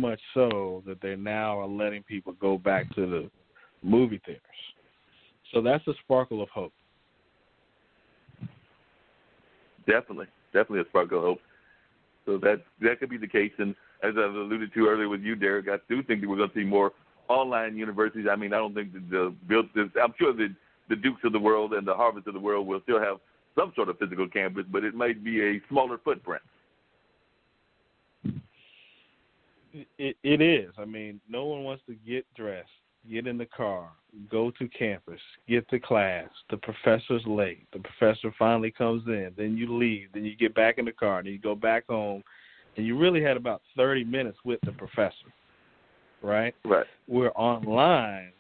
much so that they now are letting people go back to the movie theaters. So that's a sparkle of hope. Definitely a sparkle of hope. So that could be the case. And as I've alluded to earlier with you, Derek, I do think that we're going to see more online universities. I mean, I don't think that I'm sure that the Dukes of the world and the Harvards of the world will still have some sort of physical campus, but it might be a smaller footprint. It is. I mean, no one wants to get dressed, get in the car, go to campus, get to class. The professor's late. The professor finally comes in. Then you leave. Then you get back in the car. Then you go back home. And you really had about 30 minutes with the professor, right? Right. Where online,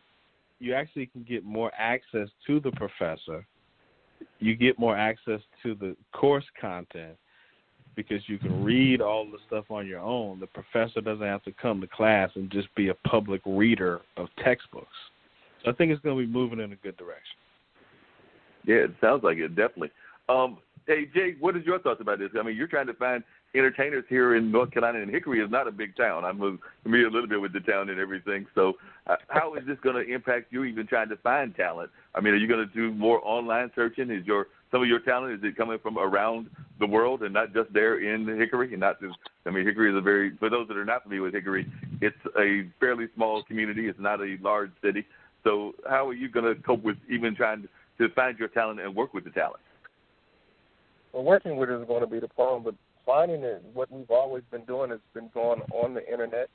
you actually can get more access to the professor. You get more access to the course content because you can read all the stuff on your own. The professor doesn't have to come to class and just be a public reader of textbooks. So I think it's going to be moving in a good direction. Yeah, it sounds like it, definitely. Hey, Jay, what is your thoughts about this? I mean, you're trying to find entertainers here in North Carolina, and Hickory is not a big town. I'm familiar a little bit with the town and everything. So how is this going to impact you even trying to find talent? I mean, are you going to do more online searching? Is some of your talent, is it coming from around the world and not just there in Hickory? And not just, I mean, Hickory is for those that are not familiar with Hickory, it's a fairly small community. It's not a large city. So how are you going to cope with even trying to find your talent and work with the talent? Well, working with it is going to be the problem, but finding it, what we've always been doing has been going on the Internet.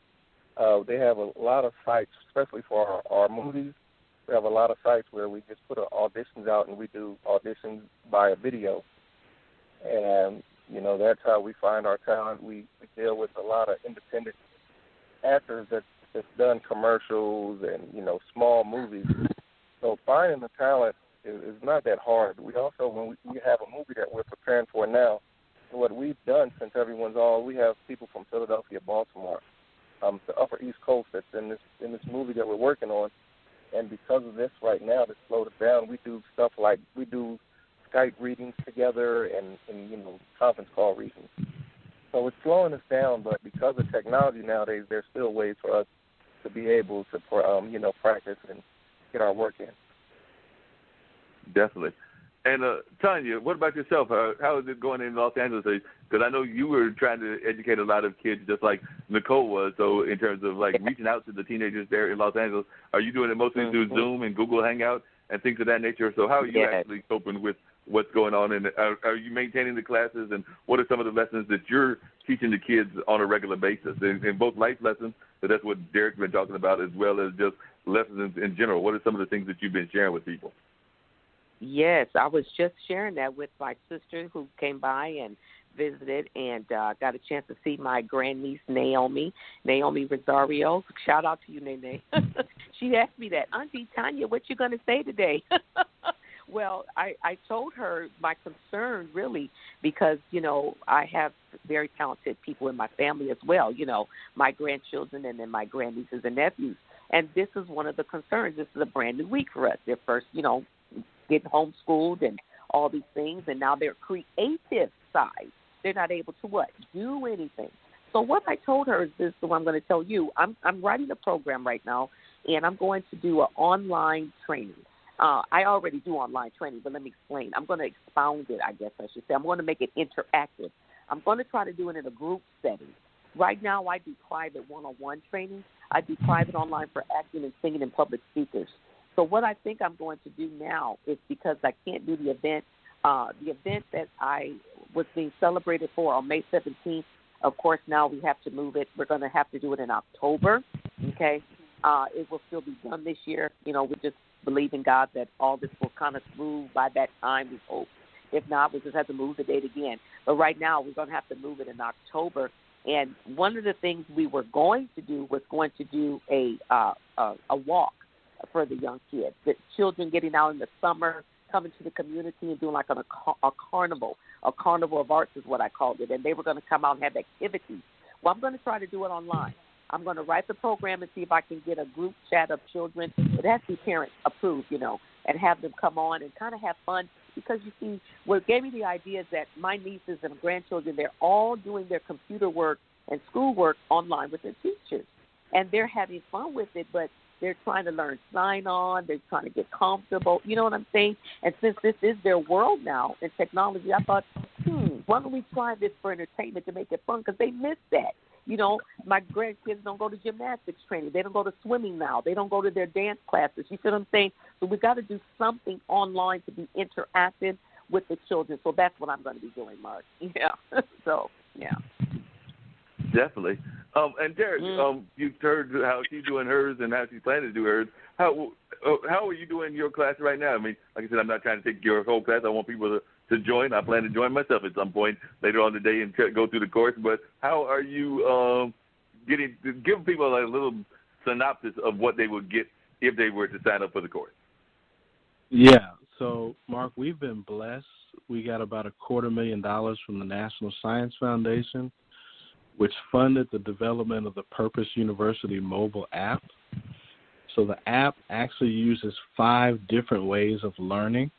They have a lot of sites, especially for our movies. We have a lot of sites where we just put auditions out and we do auditions via video. And, that's how we find our talent. We deal with a lot of independent actors that's done commercials and, small movies. So finding the talent is not that hard. We also, when we have a movie that we're preparing for now, what we've done since everyone's on, we have people from Philadelphia, Baltimore, the Upper East Coast that's in this movie that we're working on. And because of this right now, to slow it down, we do stuff like we do Skype readings together and conference call readings. So it's slowing us down, but because of technology nowadays, there's still ways for us to be able to, practice and get our work in. Definitely. And Tanya, what about yourself? How is it going in Los Angeles? Because I know you were trying to educate a lot of kids just like Nicole was. So in terms of reaching out to the teenagers there in Los Angeles, are you doing it mostly through Zoom and Google Hangout and things of that nature? So how are you actually coping with what's going on? And are you maintaining the classes? And what are some of the lessons that you're teaching the kids on a regular basis? In both life lessons, so that's what Derek's been talking about, as well as just lessons in general. What are some of the things that you've been sharing with people? Yes, I was just sharing that with my sister who came by and visited and got a chance to see my grandniece, Naomi Rosario. Shout out to you, Nene. She asked me that, Auntie Tanya, what you going to say today? Well, I told her my concern really because, I have very talented people in my family as well, my grandchildren and then my grandnieces and nephews. And this is one of the concerns. This is a brand new week for us. They're first, getting homeschooled and all these things, and now their creative side, they're not able to do anything. So what I told her is this, what I'm going to tell you. I'm writing a program right now, and I'm going to do an online training. I already do online training, but let me explain. I'm going to expound it, I guess I should say. I'm going to make it interactive. I'm going to try to do it in a group setting. Right now I do private one-on-one training. I do private online for acting and singing and public speakers. So what I think I'm going to do now is, because I can't do the event that I was being celebrated for on May 17th, of course, now we have to move it. We're going to have to do it in October, okay? It will still be done this year. We just believe in God that all this will kind of move by that time, we hope. If not, we just have to move the date again. But right now, we're going to have to move it in October. And one of the things we were going to do was a walk for the young kids, the children getting out in the summer, coming to the community and doing like a carnival of arts is what I called it, and they were going to come out and have activities. Well, I'm going to try to do it online. I'm going to write the program and see if I can get a group chat of children. It has to be parent approved, and have them come on and kind of have fun, because you see, what gave me the idea is that my nieces and grandchildren, they're all doing their computer work and schoolwork online with their teachers. And they're having fun with it, but they're trying to learn sign-on. They're trying to get comfortable. You know what I'm saying? And since this is their world now in technology, I thought, why don't we try this for entertainment to make it fun? Because they miss that. You know, my grandkids don't go to gymnastics training. They don't go to swimming now. They don't go to their dance classes. You see what I'm saying? So we got to do something online to be interactive with the children. So that's what I'm going to be doing, Mark. Yeah. So, yeah. Definitely. And Derek, you've heard how she's doing hers and how she's planning to do hers. How are you doing your class right now? I mean, like I said, I'm not trying to take your whole class. I want people to join. I plan to join myself at some point later on today and go through the course. But how are you give people a little synopsis of what they would get if they were to sign up for the course? Yeah. So, Mark, we've been blessed. We got about $250,000 from the National Science Foundation, which funded the development of the Purpose University mobile app. So the app actually uses 5 different ways of learning.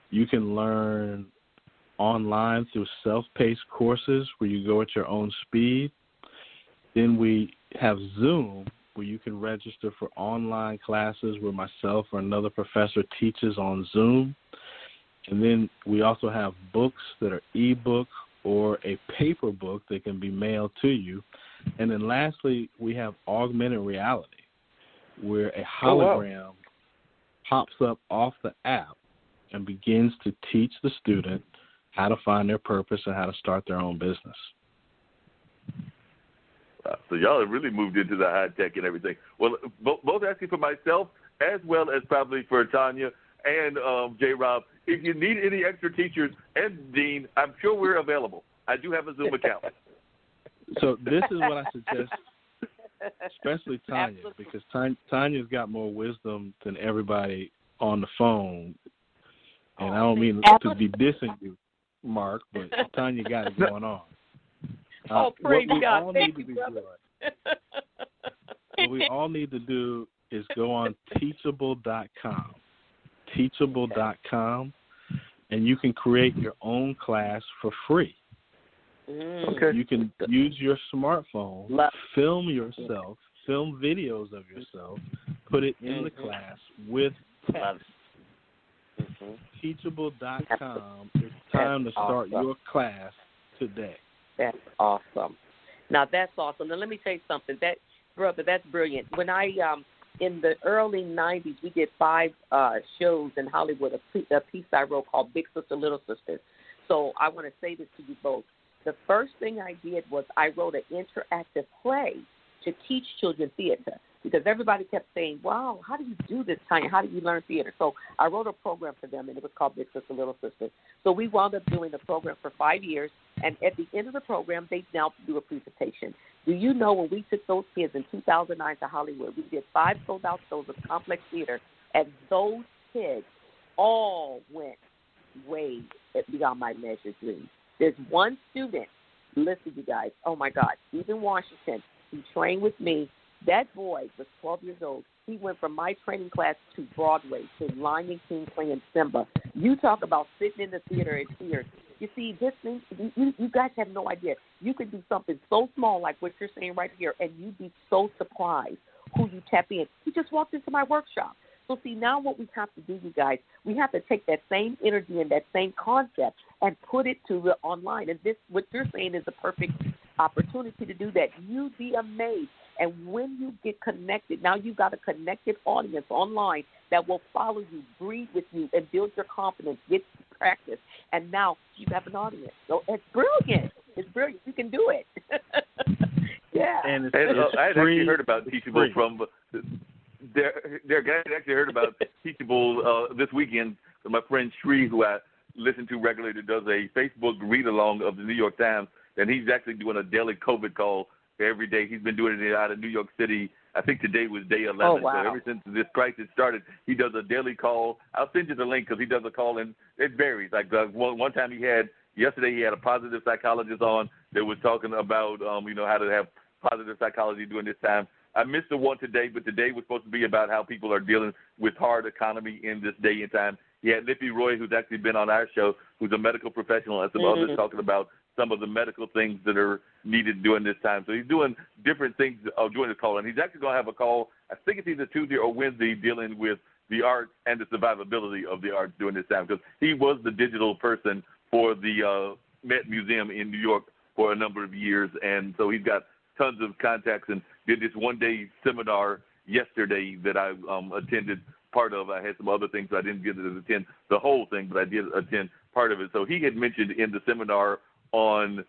You can learn online through self-paced courses where you go at your own speed. Then we have Zoom, where you can register for online classes where myself or another professor teaches on Zoom. And then we also have books that are e-book or a paper book that can be mailed to you. And then lastly, we have augmented reality, where a hologram pops up off the app and begins to teach the student how to find their purpose and how to start their own business. So y'all have really moved into the high tech and everything. Well, both asking for myself as well as probably for Tanya and J. Rob. If you need any extra teachers and Dean, I'm sure we're available. I do have a Zoom account. So this is what I suggest, especially Tanya, because Tanya's got more wisdom than everybody on the phone. And I don't mean to be dissing you, Mark, but Tanya got it going on. Praise God. What we all need to do is go on teachable.com. Teachable.com, and you can create your own class for free. Okay. You can use your smartphone, film yourself, film videos of yourself, put it in the class with text. Teachable.com. It's time to start your class today. That's awesome. Now, that's awesome. Now, let me tell you something. That's brilliant. When I in the early 90s, we did 5 shows in Hollywood, a piece I wrote called Big Sister, Little Sister. So I want to say this to you both. The first thing I did was I wrote an interactive play to teach children theater, because everybody kept saying, wow, how do you do this, Tanya? How do you learn theater? So I wrote a program for them, and it was called Big Sister, Little Sister. So we wound up doing the program for 5 years, and at the end of the program, they now do a presentation. Do you know when we took those kids in 2009 to Hollywood, we did 5 sold-out shows of complex theater, and those kids all went way beyond my measured dreams. There's one student, listen, you guys, oh, my God, Stephen Washington, he trained with me. That boy was 12 years old. He went from my training class to Broadway, to Lion King playing Simba. You talk about sitting in the theater in tears. You see, this thing, you guys have no idea. You could do something so small like what you're saying right here, and you'd be so surprised who you tap in. He just walked into my workshop. So, see, now what we have to do, you guys, we have to take that same energy and that same concept and put it to the online. And this, what you're saying, is a perfect opportunity to do that. You'd be amazed. And when you get connected, now you've got a connected audience online that will follow you, breathe with you, and build your confidence, get practice. And now you have an audience. So it's brilliant. It's brilliant. You can do it. Yeah. And I had actually heard about Teachable from Derek. I had actually heard about Teachable this weekend from my friend Shree, who I listen to regularly, that does a Facebook read-along of the New York Times, and he's actually doing a daily COVID call every day. He's been doing it out of New York City. I think today was day 11. Oh, wow. So ever since this crisis started, he does a daily call. I'll send you the link because he does a call, and it varies. Like one time yesterday he had a positive psychologist on that was talking about, how to have positive psychology during this time. I missed the one today, but today was supposed to be about how people are dealing with hard economy in this day and time. He had Lippy Roy, who's actually been on our show, who's a medical professional, and some others talking about some of the medical things that are needed during this time. So he's doing different things during the call. And he's actually going to have a call, I think it's either Tuesday or Wednesday, dealing with the arts and the survivability of the arts during this time, because he was the digital person for the Met Museum in New York for a number of years. And so he's got tons of contacts and did this one-day seminar yesterday that I attended part of. I had some other things, so I didn't get to attend the whole thing, but I did attend part of it. So he had mentioned in the seminar on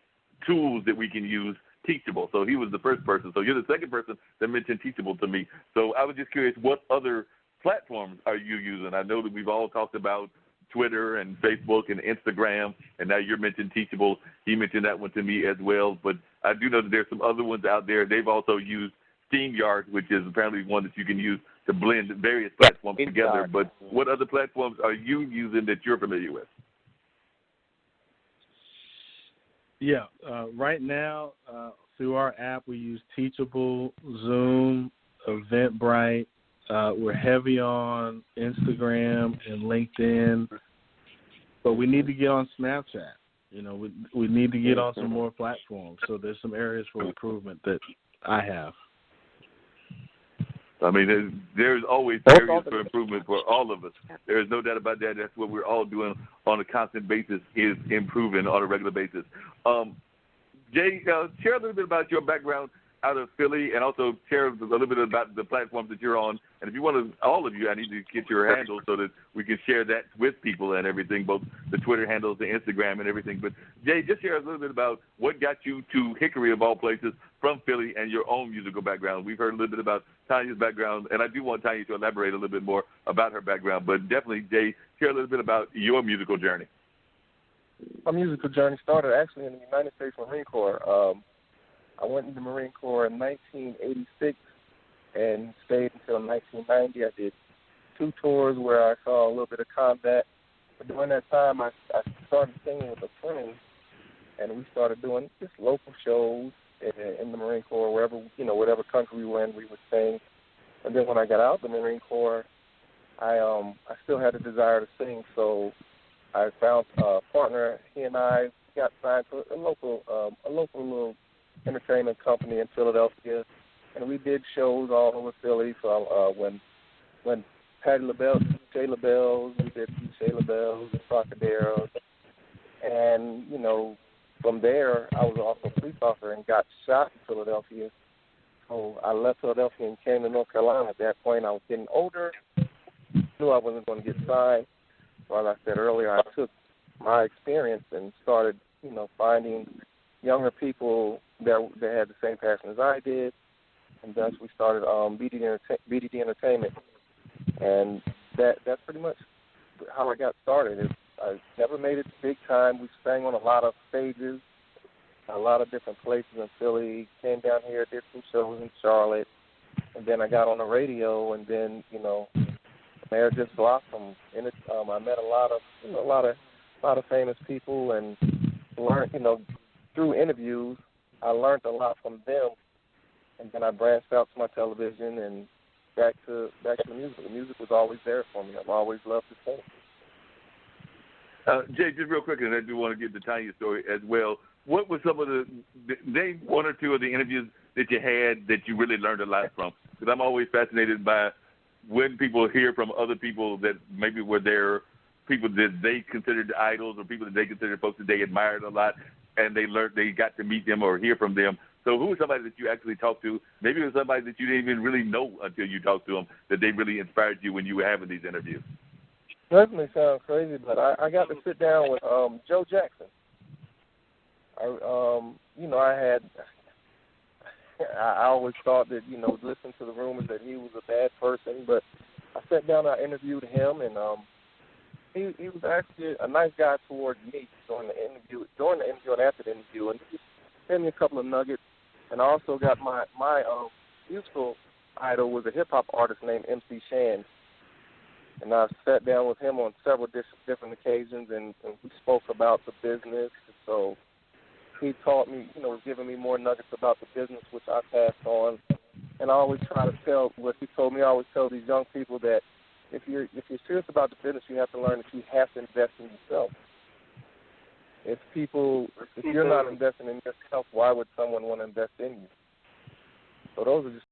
tools that we can use, Teachable. So he was the first person. So you're the second person that mentioned Teachable to me. So I was just curious, what other platforms are you using? I know that we've all talked about Twitter and Facebook and Instagram, and now you're mentioning Teachable. He mentioned that one to me as well. But I do know that there's some other ones out there. They've also used StreamYard, which is apparently one that you can use to blend various platforms together. But what other platforms are you using that you're familiar with? Yeah, right now through our app we use Teachable, Zoom, Eventbrite. We're heavy on Instagram and LinkedIn, but we need to get on Snapchat. You know, we need to get on some more platforms. So there's some areas for improvement that I have. I mean, there's always areas for improvement for all of us. There is no doubt about that. That's what we're all doing on a constant basis, is improving on a regular basis. Jay, share a little bit about your background out of Philly, and also share a little bit about the platforms that you're on. And if you want to, all of you, I need to get your handle so that we can share that with people and everything, both the Twitter handles, the Instagram, and everything. But Jay, just share a little bit about what got you to Hickory, of all places, from Philly, and your own musical background. We've heard a little bit about Tanya's background, and I do want Tanya to elaborate a little bit more about her background. But definitely, Jay, share a little bit about your musical journey. My musical journey started actually in the United States Marine Corps. I went in the Marine Corps in 1986 and stayed until 1990. I did 2 tours where I saw a little bit of combat. But during that time, I started singing with a friend, and we started doing just local shows in the Marine Corps, wherever, whatever country we were in, we would sing. And then when I got out of the Marine Corps, I still had a desire to sing, so I found a partner. He and I got signed to a local little entertainment company in Philadelphia, and we did shows all over Philly. So when Patti LaBelle, Shea LaBelle's, we did Shea LaBelle's, Trocadero, and from there I was also a police officer and got shot in Philadelphia. So I left Philadelphia and came to North Carolina. At that point, I was getting older, knew I wasn't going to get signed. So as I said earlier, I took my experience and started, finding younger people that had the same passion as I did, and thus we started BDD Entertainment, and that's pretty much how I got started. I never made it big time. We sang on a lot of stages, a lot of different places in Philly. Came down here, did some shows in Charlotte, and then I got on the radio, and then there just blossomed. And I met a lot of famous people, and learned, through interviews, I learned a lot from them, and then I branched out to my television and back to the music. The music was always there for me. I've always loved to sing. Jay, just real quick, and I do want to get to Tanya's story as well. What were some of name 1 or 2 of the interviews that you had that you really learned a lot from? Because I'm always fascinated by when people hear from other people that maybe were there, people that they considered idols or people that they considered folks that they admired a lot, and they got to meet them or hear from them. So who was somebody that you actually talked to? Maybe it was somebody that you didn't even really know until you talked to them, that they really inspired you when you were having these interviews. Doesn't sound crazy, but I got to sit down with Joe Jackson. I always thought that, listening to the rumors that he was a bad person, but I sat down and I interviewed him, and he was actually a nice guy towards me during the interview and after the interview, and he gave me a couple of nuggets. And I also got my musical idol was a hip-hop artist named MC Shan, and I sat down with him on several different occasions, and we spoke about the business. So he taught me, was giving me more nuggets about the business, which I passed on. And I always try to tell what he told me. I always tell these young people that if you're serious about the business, you have to learn that you have to invest in yourself. If you're not investing in yourself, why would someone want to invest in you? So those are just